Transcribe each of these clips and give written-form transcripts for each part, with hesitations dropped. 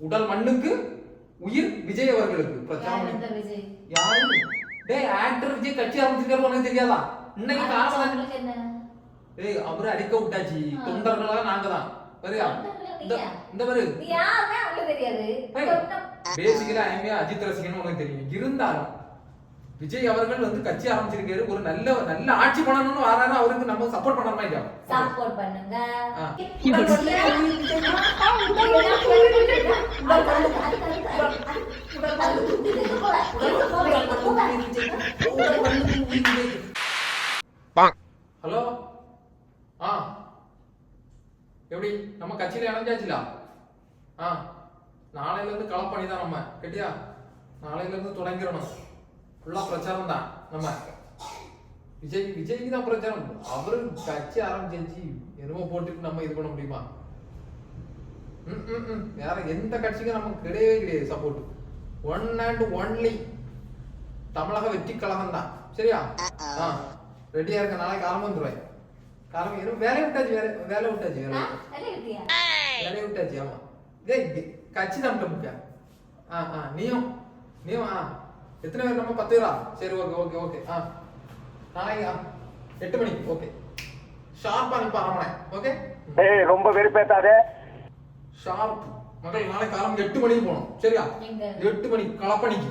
உடல் மண்ணுக்கு உயிர் விஜய் அவர்களுக்கு யாரு டேய் ஆக்டர் விஜய் கட்சி ஆரம்பிச்சிருக்காரு உனக்கு தெரியாதா? இன்னைக்கு காரணம் டேய் அவரு அடிக்க விட்டாச்சு தொண்டர்களா நாங்க தான் சரியா? இந்த பாரு பேசிக்கலா ஐமியா அஜித் ரசிகன்னு உனக்கு தெரியும். இருந்தாலும் விஜய் அவர்கள் வந்து கட்சி ஆரம்பிச்சிருக்காரு, ஒரு நல்ல நல்ல ஆட்சி பண்ணணும்னு வராரு, அவருக்கு நம்ம சப்போர்ட் பண்ணணுமா இல்லையா? சப்போர்ட் பண்ணுங்க. ஹலோ எப்படி நம்ம கட்சியில இணைஞ்சாச்சுல? நாளையில இருந்து களப்பணி தான் நம்ம கேட்டியா? நாளையில இருந்து தொடங்கிடணும் ஃபுல்லா பிரச்சாரம் தான். நம்ம விஜய்க்கு தான் பிரச்சாரம். அவரு கட்சி ஆரம்பிச்சு என்னமோ போட்டுட்டு நம்ம இது பண்ண முடியுமா? வேற எந்த கட்சிக்கும் நமக்கு கிடையவே கிடையாது சப்போர்ட். ஒன் அண்ட் ஒன்லி தமிழக வெற்றி கழகம் தான் சரியா? ரெடியா இருக்க, நாளைக்கு காலம் வந்துருவேன். காலம் வேலையை விட்டாச்சு, வேலை விட்டாச்சு. ஆமா கட்சி தான் முக்கிய. நீயும் எத்தனை பேர்? நம்ம 10 பேரா? சரி ஓகே ஓகே ஓகே. நாளைக்கு 8 மணிக்கு ஓகே ஷார்ப்பா நிப்பா ரமணே. ஓகே ரொம்ப வெறுப்பேத்தாதே ஷார்ப் மகள். நாளைக்கு காலம் 8 மணிக்கு போகணும் சரியா? 8 மணிக்கு களப்பணிக்கு.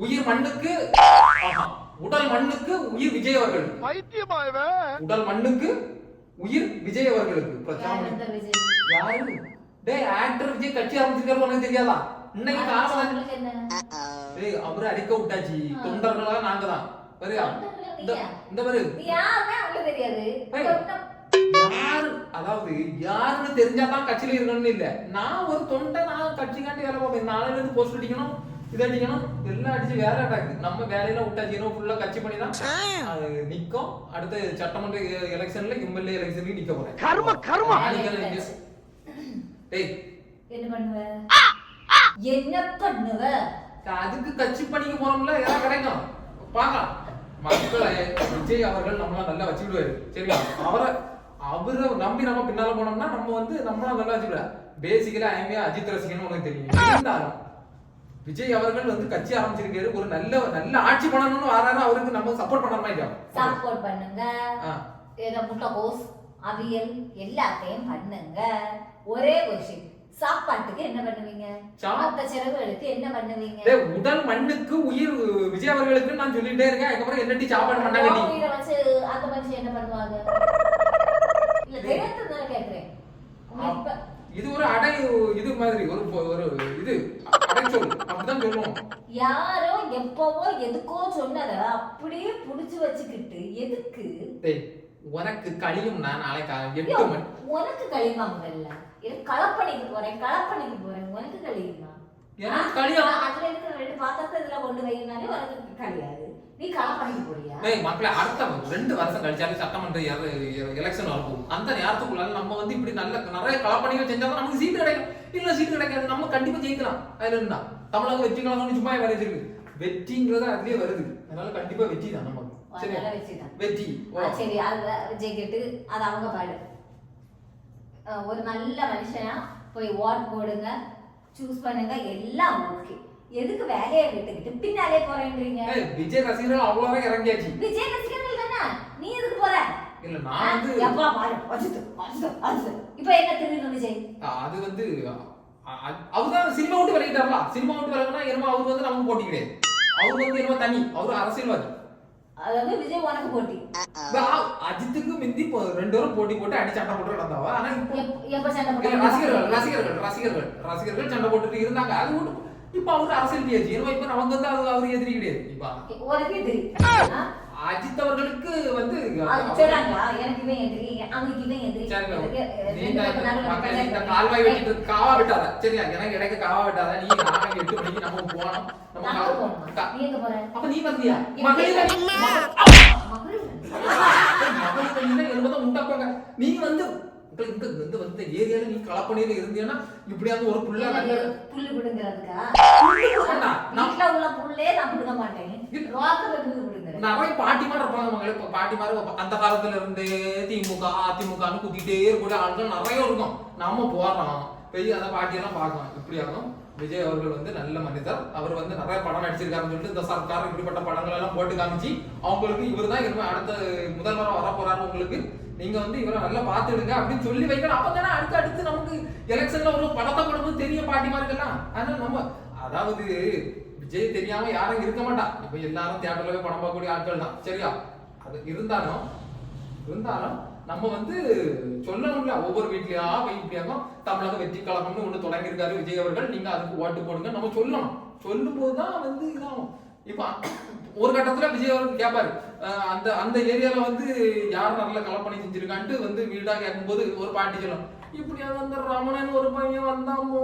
உயிர் மண்ணுக்கு உடல் மண்ணுக்கு உயிர் விஜய் அவர்களுக்கு. உடல் மண்ணுக்கு உயிர் விஜய் அவர்களுக்கு யாரு டேய் ஆக்டர் விஜய் கட்சி ஆரம்பிச்சிருக்காரு உனக்கு தெரியாதா? இன்னைக்கு காரணம் டேய் அவரு அடிக்க விட்டாச்சு தொண்டர்களா நாங்க தான் சரியா? இந்த பாரு யாரு, அதாவது யாருன்னு தெரிஞ்சாதான் கட்சியில இருக்கணும்னு இல்ல. நான் ஒரு தொண்டை, நான் கட்சிக்காண்டி வேலை பார்ப்பேன். நாளையில இருந்து போஸ்ட் அடிக்கணும், இது அடிக்கணும், எல்லாம் அடிச்சு வேலை அட்டாக்கு. நம்ம வேலையில விட்டாச்சு ஃபுல்லா கட்சி பண்ணி தான் நிக்கும். அடுத்த சட்டமன்ற எலெக்ஷன்ல எம்எல்ஏ எலெக்ஷனுக்கு நிக்க போறேன். டேய் என்ன பண்ணுவ? அதுக்கு கட்சி பண்ணிக்க போறோம்ல, எல்லாம் கிடைக்கும் பாக்கலாம். மக்களை விஜய் அவர்கள் நம்மளா நல்லா வச்சுக்கிடுவாரு சரியா? அவரை நம்பி நம்ம பின்னால போனோம்னா நம்ம வந்து நம்மளா நல்லா வச்சுக்கிட. பேசிக்கலா ஐமியா அஜித் ரசிகன்னு உனக்கு தெரியும். இருந்தாலும் விஜய் அவர்கள் வந்து கட்சி ஆரம்பிச்சிருக்காரு, ஒரு நல்ல நல்ல ஆட்சி பண்ணணும்னு வராரு, அவருக்கு நம்ம சப்போர்ட் பண்ணணுமா இல்லையா? சப்போர்ட் பண்ணுங்க. முட்டைகோஸ் அவியல் எல்லாத்தையும் பண்ணுங்க. ஒரே விஷயம், சாப்பாட்டுக்கு என்ன பண்ணுவீங்க? மத்த செலவுகளுக்கு என்ன பண்ணுவீங்க? உடல் மண்ணுக்கு உயிர் விஜய் அவர்களுக்கு நான் சொல்லிட்டே இருக்கேன். அதுக்கப்புறம் என்னடி சாப்பாடு பண்ணாங்க உயிரை வச்சு அந்த மனுஷன் என்ன பண்ணுவாங்க? இல்ல தெரியாததால கேக்குறேன். இது ஒரு அடை இது மாதிரி ஒரு இது அடைச்சொல் அப்படிதான் சொல்லுவோம். யாரோ எப்பவோ எதுக்கோ சொன்னத அப்படியே புடிச்சு வச்சுக்கிட்டு எதுக்கு? உனக்கு கழியும். நான் நாளைக்கு 8 மணி. உனக்கு கழியுமா? முதல்ல களப்பணிக்கு போறேன் உனக்கு கழியுமா? எனக்கு கழியும். அதுல இருக்கிற 2 பாத்திரத்தை இதுல கொண்டு வைனாலே உனக்கு கழியாது. நீ களப்பணிக்கு போறியா? மக்களே அடுத்த 2 வருஷம் கழிச்சாலே சட்டமன்ற எலெக்ஷன் வரப்போகும். அந்த நேரத்துக்குள்ள நம்ம வந்து இப்படி நிறைய களப்பணிகள் செஞ்சாலும் நமக்கு சீட்டு கிடைக்கும். இல்ல சீட்டு கிடைக்காது, நம்ம கண்டிப்பா ஜெயிக்கலாம். அதுல இருந்தா தமிழக வெற்றி கழகம் சும்மா வரைஞ்சிருக்கு. வெற்றிங்கிறது அதுலயே வருது. அதனால கண்டிப்பா வெற்றி தான் நமக்கு. வெற்றி சரி, அது விஜய் கேட்டு அது அவங்க பாடு. ஒரு நல்ல மனுஷனா போய் ஓட் போடுங்க, சூஸ் பண்ணுங்க, எல்லாம் ஓகே. எதுக்கு வேலையை விட்டுக்கிட்டு பின்னாலே போறேன்றீங்க? விஜய் ரசிகர்கள் அவ்வளவு இறங்கியாச்சு. விஜய் ரசிகர்கள் தானே, நீ எதுக்கு போற? இல்ல நான் வந்து எப்பா பாரு இப்ப என்ன தெரியும் விஜய்? அது வந்து அவர்தான் சினிமா விட்டு விலகிட்டாரா? சினிமா விட்டு விலகினா என்னமோ அவர் வந்து நமக்கு போட்டி கிடையாது. அவர் வந்து என்னமோ தனி, அவர் அரசியல்வாதி. அதாவது விஜய் உனக்கு போட்டி. அஜித்துக்கு மிந்தி 2 பேரும் போட்டி போட்டு அடி சண்டை போட்டு நடந்தாவா? ஆனா எப்ப சண்டை போட்டு ரசிகர்கள் சண்டை போட்டுட்டு இருந்தாங்க. அது இப்ப அவரு அரசியல் பேச்சு. இப்ப நமக்கு வந்து அவரு எதிரி கிடையாது. இப்ப உனக்கு எதிரி அஜித் அவர்களுக்கு வந்து எனக்கு இவன் எதிரி, அவனுக்கு இவன் எதிரி. கால்வாய் வெட்டிட்டு காவா விட்டாத சரியா? எனக்கு இடைக்க காவா விட்டாத. நீ நாளைக்கு 8 மணிக்கு நம்ம போனோம். அப்ப நீ வந்தியா? நீ வந்து இங்க வந்து ஏரியால நீ களப்பணியில இருந்தீன்னா இப்படியாவது ஒரு புள்ள புல்லு பிடுங்கிறதுக்கா? வீட்டுல உள்ள புல்லே நான் பிடுங்க மாட்டேன். நிறைய பாட்டிமார் இருப்பாங்க மகளே. பாட்டிமார் அந்த காலத்துல இருந்து திமுக அதிமுகன்னு குத்திட்டே இருக்கக்கூடிய ஆட்கள் நிறைய இருக்கும். நம்ம போறோம், போய் அந்த பாட்டியெல்லாம் பார்க்கணும். இப்படி ஆகும். விஜய் அவர்கள் வந்து நல்ல மனிதர். அவர் வந்து நிறைய படம் நடிச்சிருக்காருன்னு சொல்லிட்டு இந்த சர்க்கார் இப்படிப்பட்ட படங்கள் எல்லாம் போட்டு காமிச்சு அவங்களுக்கு இவர் தான் இனிமே அடுத்த முதல்வராக வர போறாரு, உங்களுக்கு நீங்க வந்து இவரை நல்லா பார்த்துடுங்க அப்படின்னு சொல்லி வைக்கணும். அப்பதானே அடுத்து நமக்கு எலெக்ஷன்ல ஒரு படத்தை கொடுக்கும் தெரியும் பாட்டிமாருக்கெல்லாம். அதனால நம்ம அதாவது விஜய் தெரியாம யாரும் இருக்க மாட்டா. இப்ப எல்லாரும் தியேட்டர்ல போய் படம் பார்க்கக்கூடிய ஆட்கள் தான், சரியா? அது இருந்தாலும் நம்ம வந்து சொல்லணும்ல, ஒவ்வொரு வீட்லயா போய் இப்படியாகும் தமிழக வெற்றி கழகம்னு ஒண்ணு தொடங்கியிருக்காரு விஜய் அவர்கள், நீங்க அதுக்கு ஓட்டு போடுங்க நம்ம சொல்லணும். சொல்லும் போதுதான் வந்து இதாகும். இப்ப ஒரு கட்டத்துல விஜய் அவர்கள் கேட்பாரு, அந்த ஏரியால வந்து யார் நல்ல கலப்பணி செஞ்சிருக்கான்ட்டு வந்து வீடா கேட்கும்போது ஒரு பாட்டி சொல்லணும், இப்படி அந்த ரமணன் ஒரு பையன் வந்தாமோ,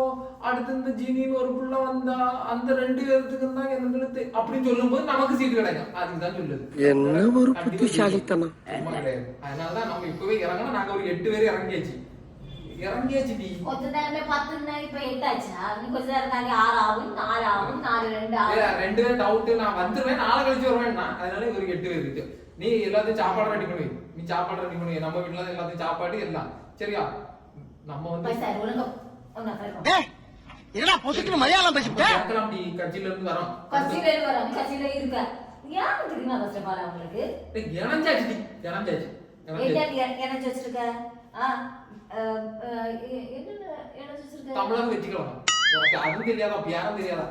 அடுத்து இந்த ஜினின்னு ஒரு புள்ள வந்தா, அந்த 2 பேருக்கு தான் எங்களுக்கு அப்படின்னு சொல்லும் போது நமக்கு சீட்டு கிடைக்கும். அதுக்குதான் சொல்லுது. என்ன ஒரு புத்திசாலித்தனம். அதனாலதான் நம்ம இப்பவே இறங்கணும். நாங்க ஒரு 8 பேர் இறங்கியாச்சு. கொஞ்ச நேரமே 10 இப்ப 8 ஆச்சா? நீ கொஞ்ச நேரம் தாண்டி 6 ஆகும், 4 ஆகும், 4 2 ஆகும். 2 பேர் டவுட். நான் வந்துருவேன், 4 கழிச்சு வருவேன். அதனால ஒரு 8 பேர் இருக்கு. நீ எல்லாத்தையும் சாப்பாடு ரெடி பண்ணுவி. நீ சாப்பாடு ரெடி பண்ணுவி. நம்ம வீட்டுல தான் எல்லாத்தையும் சாப்பாடு எல்லாம், சரியா? நம்ம வந்து என்னடா பொசுக்குன்னு மலையாளம் பேசிட்டே கட்சியில இருந்து வரோம். கட்சியில இருக்க ஏன் தெரியுமா கஷ்டப்பாடு அவங்களுக்கு? இணைஞ்சாச்சு இணைச்சு வச்சிருக்க. தமிழக வெற்றி கழகம் அது தெரியாதா? யாரும் தெரியாதா?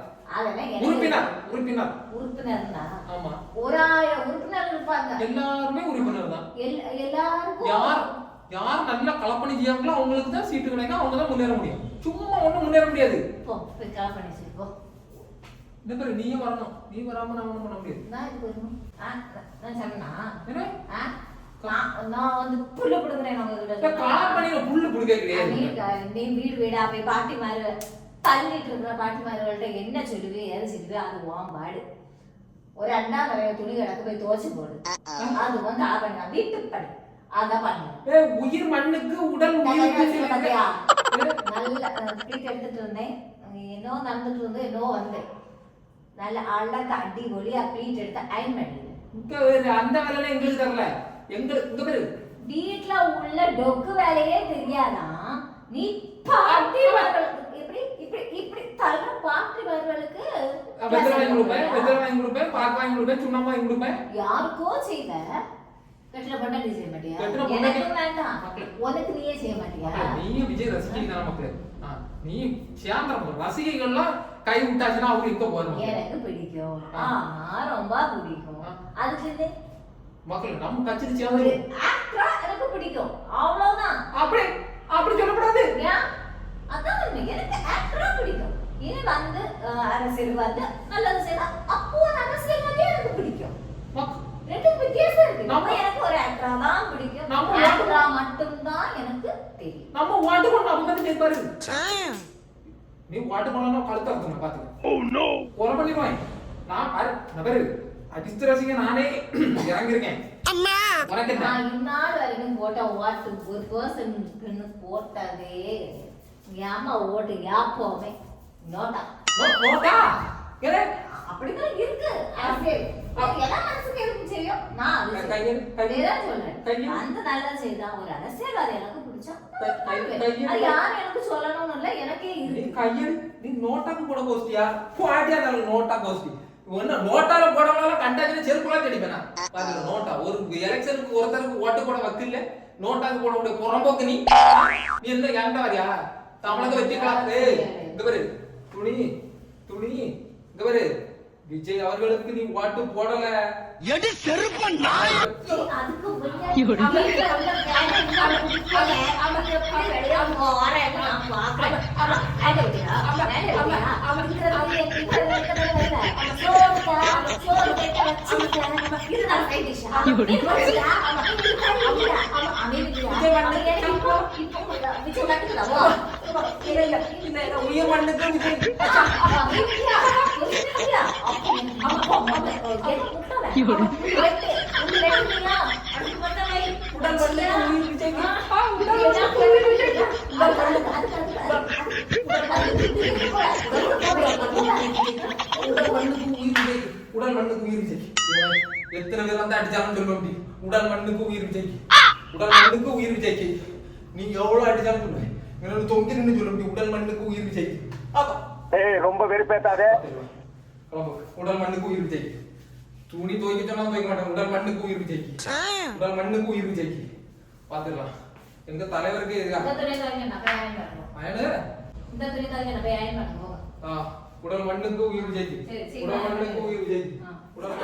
உறுப்பினர் தான். ஆமா, 1000 உறுப்பினர் இருப்பாங்க. எல்லாருமே உறுப்பினர் தான். எல்லாருக்கும் யார் நல்லா கலப்பணி செய்யாங்களோ அவங்களுக்கு தான் சீட்டு கிடைக்கும், அவங்க தான் முன்னேற முடியும். சும்மா ஒண்ணும் முன்னேற முடியாது. போய் கலப்பணி செய்ய போ. இந்த பேரு நீயும் வரணும். நீ வராம நான் ஒண்ணும் பண்ண முடியாது. நான் இது வரணும். நான் சொன்னா என்ன? நான் வந்து புல்லு புடுங்குறேன். நம்ம கலப்பணியில புல்லு புடுங்க கிடையாது. நீ வீடு வீடா போய் பாட்டி மாதிரி தள்ளிட்டு இருக்கிற பாட்டி மாதிரிகள்ட்ட என்ன சொல்லுவே எது சொல்லுவே அது வாம்பாடு. ஒரு 2ஆம் நிறைய துணி கிடக்கு போய் துவச்சு போடு. அது வந்து கலப்பணி வீட்டுக்கு படி. அதான் பண்ணுவேன். உயிர் மண்ணுக்கு உடல் நல்ல ட்ரீட் எடுத்துட்டு இருந்தேன். என்னோ நடந்துட்டு இருந்தோம், என்னோ வந்தேன். நல்ல அழகா அடிபொலியா ப்ளீட் எடுத்து அயன் பண்ணிடுவேன். அந்த வேலை எங்களுக்கு தரல. எங்க பேரு வீட்டுல உள்ள டொக்கு வேலையே தெரியாதான். நீ பாட்டி இப்படி இப்படி இப்படி தர பாட்டி வரவளுக்கு வெத்தலை வாங்கி கொடுப்பேன், பாக்கு வாங்கி கொடுப்பேன், சுண்ணாம்பு வாங்கி கொடுப்பேன். யாருக்கோ செய்வ. கட்டில பண்ணா நீ செய்ய மாட்டியா? எனக்கு வேண்டாம். உனக்கு நீயே செய்ய மாட்டியா? நீயும் விஜய் ரசிகை தான மக்களே. நீ சேர்ந்த ரசிகைகள்லாம் கை விட்டாச்சுன்னா அவங்க இங்க போறோம். எனக்கு பிடிக்கும். ரொம்ப பிடிக்கும். அதுக்கு மக்கள் நம்ம கட்சி சேர்ந்து ஆக்டரா எனக்கு பிடிக்கும். அவ்வளவுதான். அப்படி சொல்லக்கூடாது. அதான் எனக்கு ஆக்டரா பிடிக்கும். இனி வந்து அரசியல் வந்து நல்லது செய்யலாம். அப்போ அரசியல் வந்து எனக்கு பிடிக்கும். ரெண்டும் வித்தியாசம் இருக்கு. நம்ம எனக்கு ஒரு ஆக்டரா தான் பிடிக்கும். நம்ம ஆக்டரா மட்டும் தான் எனக்கு தெரியும். நம்ம வாட்டு பண்ண அவங்க வந்து பாரு. நீ வாட்டு பண்ணா கழுத்து அறுத்துங்க பாத்துங்க. Oh no. கொலை பண்ணிடுவேன். நான் பாரு அடிஸ்ட் ரசிக நானே இறங்கிருக்கேன். அம்மா நான் இந்நாள் வரைக்கும் போட்ட ஓட்டு ஒரு பர்சனுக்குன்னு போட்டதே ஏமா ஓட்டு யாப்போமே நோட்டா அப்படிதான் இருக்கு. எல்லா மனசுக்கு எதுவும் செய்யும். நான் அதுதான் சொல்றேன். அந்த நல்லது செய்தா ஒரு அரசியல்வாதி எனக்கு பிடிச்சா அது யாரும் எனக்கு சொல்லணும்னு இல்ல, எனக்கே இருக்கு. நீ நோட்டாக்கு போட கோஷ்டியா பாட்டியா நோட்டா கோஷ்டி ஒன்னு நோட்டால போடலாம் கண்டாச்சுன்னா செருப்புலாம் கிடைப்பேனா பாருங்க. நோட்டா ஒரு எலெக்ஷனுக்கு ஒருத்தருக்கு ஓட்டு போட வக்கில்ல, நோட்டாக்கு போட முடிய புறம்போக்கு. நீ என்ன ஏன்டா வரியா? தமிழக வச்சுக்கலாம். இங்க பாரு துணி இங்க பாரு. விஜய் அவர்களுக்கு நீ ஓட்டு போடல. எடி செருப்பு நாய். அதுக்கு முன்னாடி உயிர் மண்ணுக்கு உடல் மண்ணுக்கு உயிர் விஜய்க்கு. எத்தனை பேர் வந்து அடிச்சாலும் சொல்ல முடியும். உடல் மண்ணுக்கு உயிர் விஜய்க்கு. உடல் மண்ணுக்கு உயிர் விஜய்க்கு. நீ எவ்வளவு அடிச்சாலும் சொல்லுவேன். என்னோட தொங்கி நின்று சொல்ல முடியும் உடல் மண்ணுக்கு உயிர் விஜய்க்கு. அதான் ஏய் ரொம்ப வெறுப்பேத்தாதே. கிளம்பு. உடல் மண்ணுக்கு உயிர் விஜய்க்கு. துணி துவைக்க சொன்னா துவைக்க மாட்டேன். உடல் மண்ணுக்கு உயிர் விஜய்க்கு. உடல் மண்ணுக்கு உயிர் விஜய்க்கு. பாத்துக்கலாம். எங்க தலைவருக்கு இந்த துணி துவைக்க நான் போய் அயன் பண்ணுவோம். அயனு இந்த துணி துவைக்க நான் போய் அயன் பண்ணுவோம். உடல் மண்ணுக்கு உயிர் விஜய்க்கு. சரி, சரி. உடல் மண்ணுக்கு உயிர் விஜய்க்கு. ஆ. உடல்